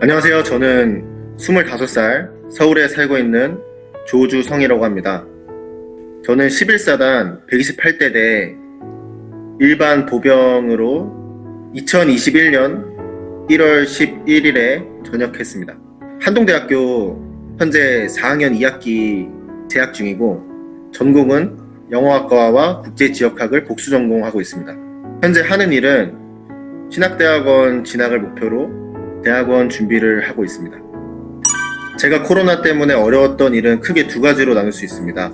안녕하세요. 저는 25살 서울에 살고 있는 조주성이라고 합니다. 저는 11사단 128대대 일반 보병으로 2021년 1월 11일에 전역했습니다. 한동대학교 현재 4학년 2학기 재학 중이고 전공은 영어학과와 국제지역학을 복수 전공하고 있습니다. 현재 하는 일은 신학대학원 진학을 목표로 대학원 준비를 하고 있습니다. 제가 코로나 때문에 어려웠던 일은 크게 두 가지로 나눌 수 있습니다.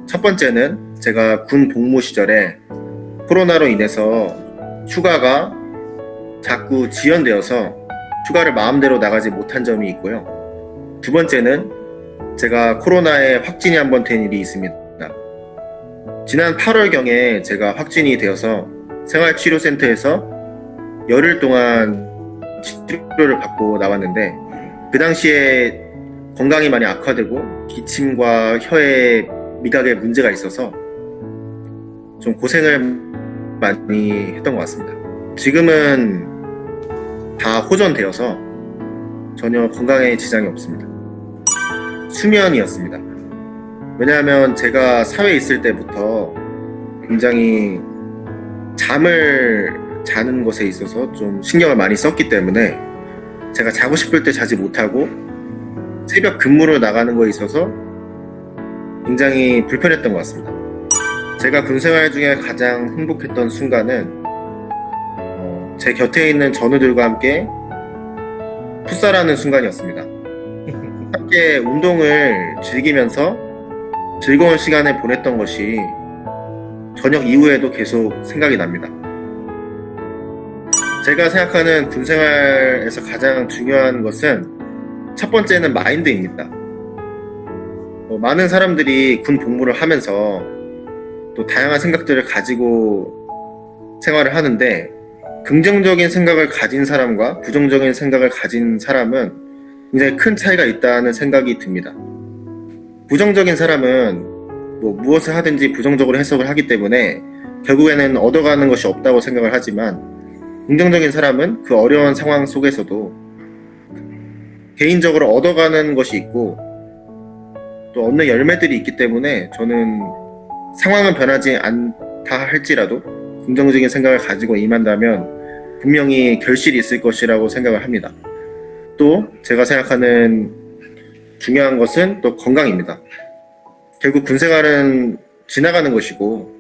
첫 번째는 제가 군 복무 시절에 코로나로 인해서 휴가가 자꾸 지연되어서 휴가를 마음대로 나가지 못한 점이 있고요. 두 번째는 제가 코로나에 확진이 한번 된 일이 있습니다. 지난 8월경에 제가 확진이 되어서 생활치료센터에서 열흘 동안 치료를 받고 나왔는데 그 당시에 건강이 많이 악화되고 기침과 혀에 미각에 문제가 있어서 좀 고생을 많이 했던 것 같습니다. 지금은 다 호전되어서 전혀 건강에 지장이 없습니다. 수면이었습니다. 왜냐하면 제가 사회에 있을 때부터 굉장히 잠을 자는 것에 있어서 좀 신경을 많이 썼기 때문에 제가 자고 싶을 때 자지 못하고 새벽 근무를 나가는 거에 있어서 굉장히 불편했던 것 같습니다. 제가 군 생활 중에 가장 행복했던 순간은 제 곁에 있는 전우들과 함께 풋살하는 순간이었습니다. 함께 운동을 즐기면서 즐거운 시간을 보냈던 것이 저녁 이후에도 계속 생각이 납니다. 제가 생각하는 군 생활에서 가장 중요한 것은 첫 번째는 마인드입니다. 많은 사람들이 군 복무를 하면서 또 다양한 생각들을 가지고 생활을 하는데 긍정적인 생각을 가진 사람과 부정적인 생각을 가진 사람은 굉장히 큰 차이가 있다는 생각이 듭니다. 부정적인 사람은 무엇을 하든지 부정적으로 해석을 하기 때문에 결국에는 얻어가는 것이 없다고 생각을 하지만 긍정적인 사람은 그 어려운 상황 속에서도 개인적으로 얻어가는 것이 있고 또 얻는 열매들이 있기 때문에 저는 상황은 변하지 않다 할지라도 긍정적인 생각을 가지고 임한다면 분명히 결실이 있을 것이라고 생각을 합니다. 또 제가 생각하는 중요한 것은 또 건강입니다. 결국 군생활은 지나가는 것이고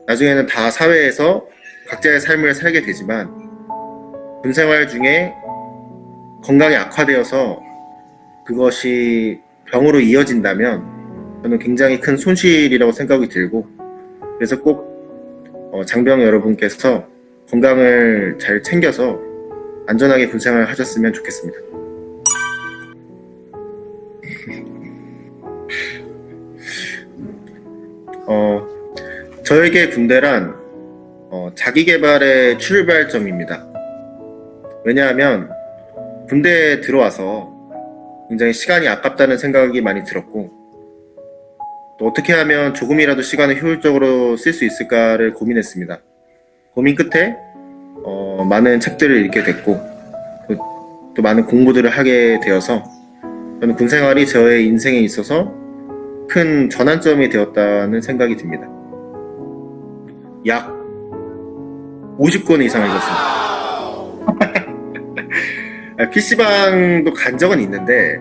나중에는 다 사회에서 각자의 삶을 살게 되지만 군생활 중에 건강이 악화되어서 그것이 병으로 이어진다면 저는 굉장히 큰 손실이라고 생각이 들고 그래서 꼭 장병 여러분께서 건강을 잘 챙겨서 안전하게 군생활을 하셨으면 좋겠습니다. 저에게 군대란 자기개발의 출발점입니다. 왜냐하면 군대에 들어와서 굉장히 시간이 아깝다는 생각이 많이 들었고 또 어떻게 하면 조금이라도 시간을 효율적으로 쓸 수 있을까를 고민했습니다. 고민 끝에 많은 책들을 읽게 됐고 또 많은 공부들을 하게 되어서 저는 군생활이 저의 인생에 있어서 큰 전환점이 되었다는 생각이 듭니다. 약 50권 이상 읽었습니다. PC방도 간 적은 있는데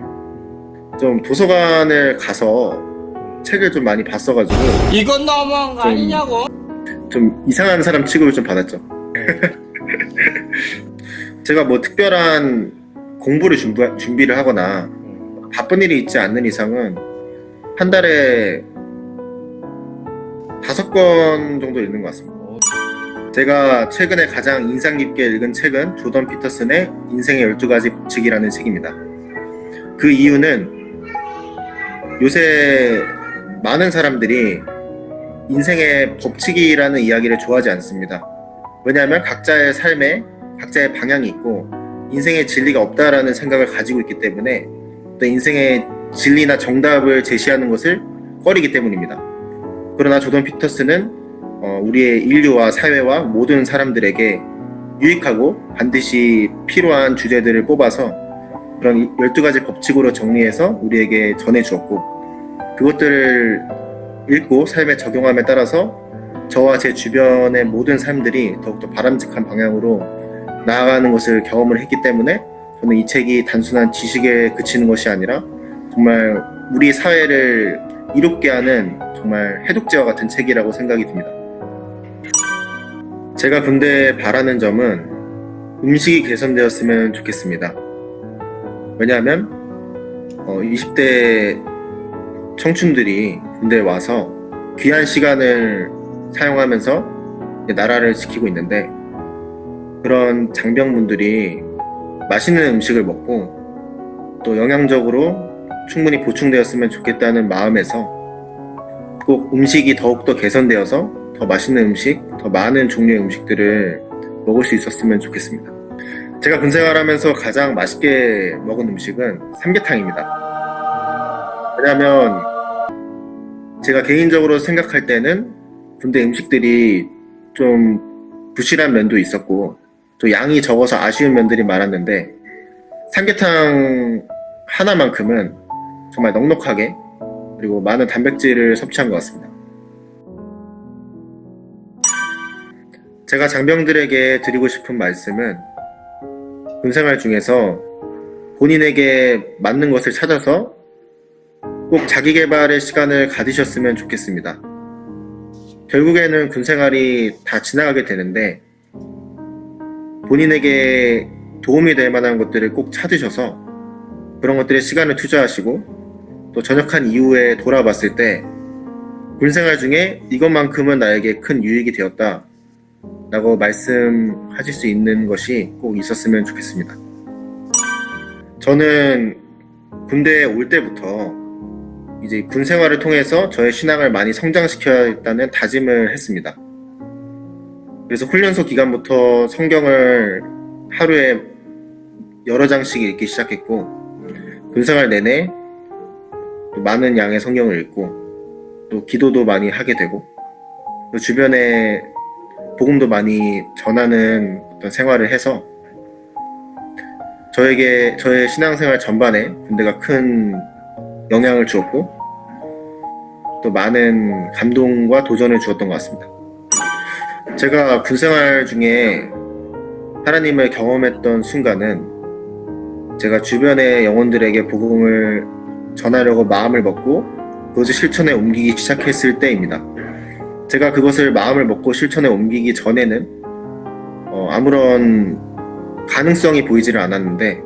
좀 도서관을 가서 책을 좀 많이 봤어가지고 이건 너무한 거 아니냐고? 좀 이상한 사람 취급을 좀 받았죠. 제가 특별한 공부를 준비를 하거나 바쁜 일이 있지 않는 이상은 한 달에 5권 정도 읽는 것 같습니다. 제가 최근에 가장 인상 깊게 읽은 책은 조던 피터슨의 인생의 12가지 법칙이라는 책입니다. 그 이유는 요새 많은 사람들이 인생의 법칙이라는 이야기를 좋아하지 않습니다. 왜냐하면 각자의 삶에 각자의 방향이 있고 인생의 진리가 없다라는 생각을 가지고 있기 때문에 또 인생의 진리나 정답을 제시하는 것을 꺼리기 때문입니다. 그러나 조던 피터슨은 우리의 인류와 사회와 모든 사람들에게 유익하고 반드시 필요한 주제들을 뽑아서 그런 12가지 법칙으로 정리해서 우리에게 전해주었고, 그것들을 읽고 삶에 적용함에 따라서 저와 제 주변의 모든 삶들이 더욱더 바람직한 방향으로 나아가는 것을 경험을 했기 때문에 저는 이 책이 단순한 지식에 그치는 것이 아니라 정말 우리 사회를 이롭게 하는 정말 해독제와 같은 책이라고 생각이 듭니다. 제가 근데 바라는 점은 음식이 개선되었으면 좋겠습니다. 왜냐하면 20대 청춘들이 군대에 와서 귀한 시간을 사용하면서 나라를 지키고 있는데, 그런 장병분들이 맛있는 음식을 먹고 또 영양적으로 충분히 보충되었으면 좋겠다는 마음에서 꼭 음식이 더욱더 개선되어서 더 맛있는 음식, 더 많은 종류의 음식들을 먹을 수 있었으면 좋겠습니다. 제가 군 생활하면서 가장 맛있게 먹은 음식은 삼계탕입니다. 왜냐하면 제가 개인적으로 생각할 때는 군대 음식들이 좀 부실한 면도 있었고 또 양이 적어서 아쉬운 면들이 많았는데, 삼계탕 하나만큼은 정말 넉넉하게 그리고 많은 단백질을 섭취한 것 같습니다. 제가 장병들에게 드리고 싶은 말씀은 군생활 중에서 본인에게 맞는 것을 찾아서 꼭 자기 개발의 시간을 가지셨으면 좋겠습니다. 결국에는 군생활이 다 지나가게 되는데 본인에게 도움이 될 만한 것들을 꼭 찾으셔서 그런 것들에 시간을 투자하시고 또 전역한 이후에 돌아봤을 때 군생활 중에 이것만큼은 나에게 큰 유익이 되었다 라고 말씀하실 수 있는 것이 꼭 있었으면 좋겠습니다. 저는 군대에 올 때부터 이제 군 생활을 통해서 저의 신앙을 많이 성장시켜야겠다는 다짐을 했습니다. 그래서 훈련소 기간부터 성경을 하루에 여러 장씩 읽기 시작했고, 군 생활 내내 또 많은 양의 성경을 읽고 또 기도도 많이 하게 되고 또 주변에 복음도 많이 전하는 어떤 생활을 해서 저에게 저의 신앙생활 전반에 군대가 큰 영향을 주었고 또 많은 감동과 도전을 주었던 것 같습니다. 제가 군생활 중에 하나님을 경험했던 순간은 제가 주변의 영혼들에게 복음을 전하려고 마음을 먹고 그것을 실천에 옮기기 시작했을 때입니다. 제가 그것을 마음을 먹고 실천에 옮기기 전에는 아무런 가능성이 보이지를 않았는데,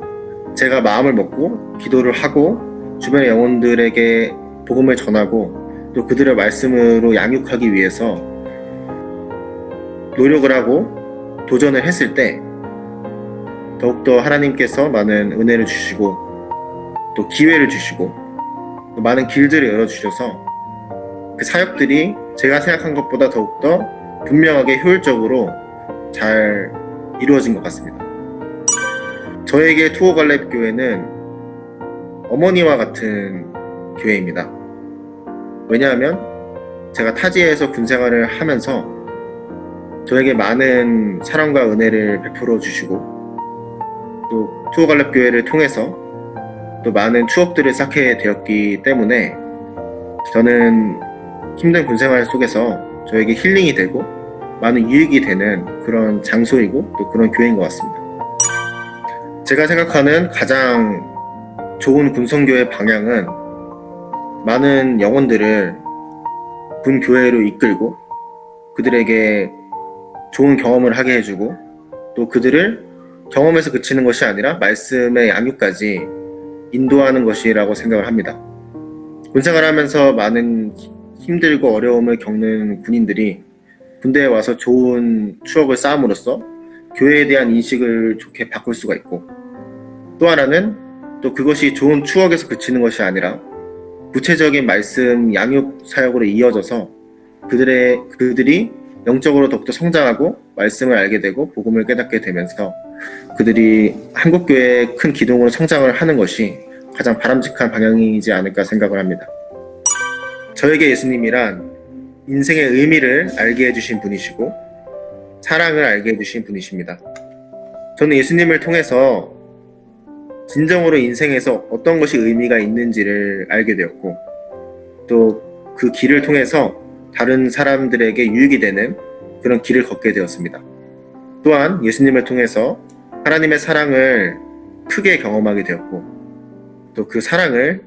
제가 마음을 먹고 기도를 하고 주변의 영혼들에게 복음을 전하고 또 그들의 말씀으로 양육하기 위해서 노력을 하고 도전을 했을 때 더욱더 하나님께서 많은 은혜를 주시고 또 기회를 주시고 또 많은 길들을 열어주셔서 그 사역들이 제가 생각한 것보다 더욱더 분명하게 효율적으로 잘 이루어진 것 같습니다. 저에게 투어 갈렙 교회는 어머니와 같은 교회입니다. 왜냐하면 제가 타지에서 군생활을 하면서 저에게 많은 사랑과 은혜를 베풀어 주시고 또 투어 갈렙 교회를 통해서 또 많은 추억들을 쌓게 되었기 때문에 저는 힘든 군생활 속에서 저에게 힐링이 되고 많은 유익이 되는 그런 장소이고 또 그런 교회인 것 같습니다. 제가 생각하는 가장 좋은 군성교의 방향은 많은 영혼들을 군 교회로 이끌고 그들에게 좋은 경험을 하게 해주고 또 그들을 경험에서 그치는 것이 아니라 말씀의 양육까지 인도하는 것이라고 생각을 합니다. 군생활을 하면서 많은 힘들고 어려움을 겪는 군인들이 군대에 와서 좋은 추억을 쌓음으로써 교회에 대한 인식을 좋게 바꿀 수가 있고, 또 하나는 또 그것이 좋은 추억에서 그치는 것이 아니라 구체적인 말씀 양육 사역으로 이어져서 그들이 영적으로 더욱더 성장하고 말씀을 알게 되고 복음을 깨닫게 되면서 그들이 한국교회의 큰 기둥으로 성장을 하는 것이 가장 바람직한 방향이지 않을까 생각을 합니다. 저에게 예수님이란 인생의 의미를 알게 해주신 분이시고 사랑을 알게 해주신 분이십니다. 저는 예수님을 통해서 진정으로 인생에서 어떤 것이 의미가 있는지를 알게 되었고, 또 그 길을 통해서 다른 사람들에게 유익이 되는 그런 길을 걷게 되었습니다. 또한 예수님을 통해서 하나님의 사랑을 크게 경험하게 되었고, 또 그 사랑을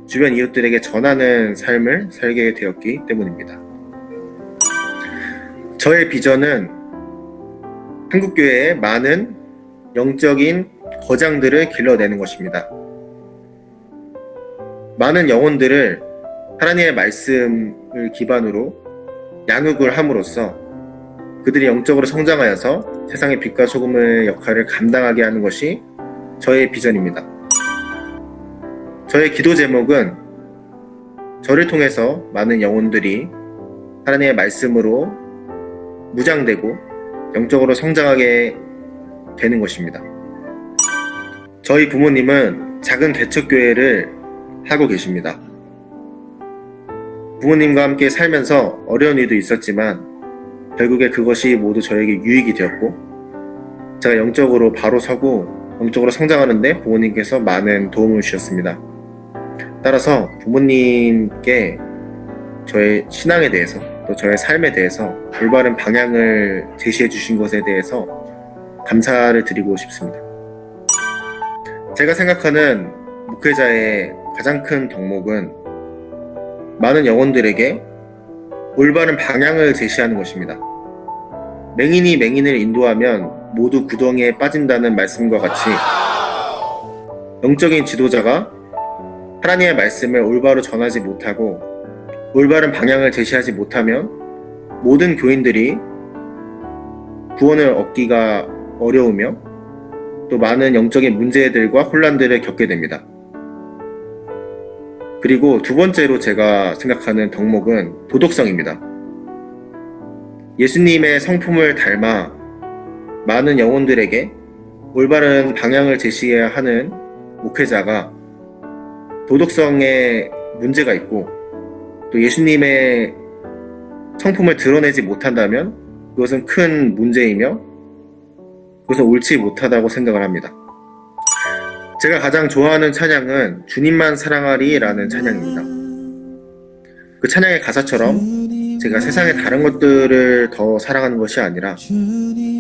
주변 이웃들에게 전하는 삶을 살게 되었기 때문입니다. 저의 비전은 한국교회의 많은 영적인 거장들을 길러내는 것입니다. 많은 영혼들을 하나님의 말씀을 기반으로 양육을 함으로써 그들이 영적으로 성장하여서 세상의 빛과 소금의 역할을 감당하게 하는 것이 저의 비전입니다. 저의 기도 제목은 저를 통해서 많은 영혼들이 하나님의 말씀으로 무장되고 영적으로 성장하게 되는 것입니다. 저희 부모님은 작은 개척교회를 하고 계십니다. 부모님과 함께 살면서 어려운 일도 있었지만 결국에 그것이 모두 저에게 유익이 되었고, 제가 영적으로 바로 서고 영적으로 성장하는데 부모님께서 많은 도움을 주셨습니다. 따라서 부모님께 저의 신앙에 대해서 또 저의 삶에 대해서 올바른 방향을 제시해 주신 것에 대해서 감사를 드리고 싶습니다. 제가 생각하는 목회자의 가장 큰 덕목은 많은 영혼들에게 올바른 방향을 제시하는 것입니다. 맹인이 맹인을 인도하면 모두 구덩이에 빠진다는 말씀과 같이 영적인 지도자가 하나님의 말씀을 올바로 전하지 못하고 올바른 방향을 제시하지 못하면 모든 교인들이 구원을 얻기가 어려우며 또 많은 영적인 문제들과 혼란들을 겪게 됩니다. 그리고 두 번째로 제가 생각하는 덕목은 도덕성입니다. 예수님의 성품을 닮아 많은 영혼들에게 올바른 방향을 제시해야 하는 목회자가 도덕성에 문제가 있고 또 예수님의 성품을 드러내지 못한다면 그것은 큰 문제이며 그것은 옳지 못하다고 생각을 합니다. 제가 가장 좋아하는 찬양은 주님만 사랑하리 라는 찬양입니다. 그 찬양의 가사처럼 제가 세상의 다른 것들을 더 사랑하는 것이 아니라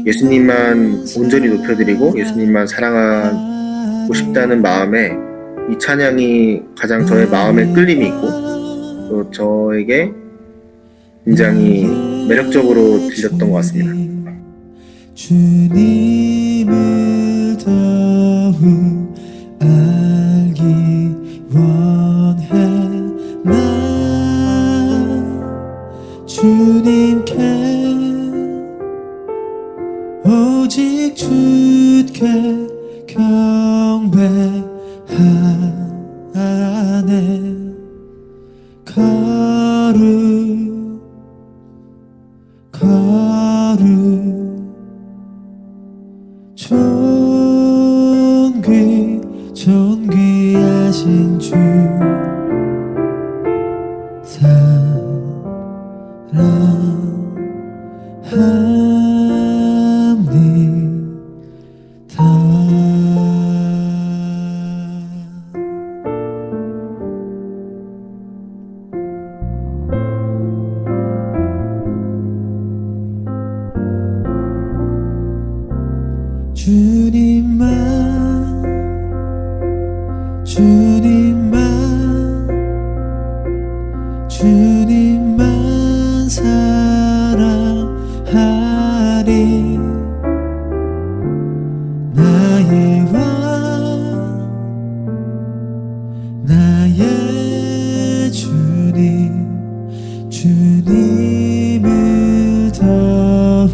예수님만 온전히 높여드리고 예수님만 사랑하고 싶다는 마음에 이 찬양이 가장 저의 마음에 끌림이 있고 또 저에게 굉장히 매력적으로 들렸던 것 같습니다. 주님을 더욱 알기 원해 나 주님께 오직 주께 경배하네 거룩 존귀하신 주 주님만 사랑하리 나의 왕 나의 주님을 더욱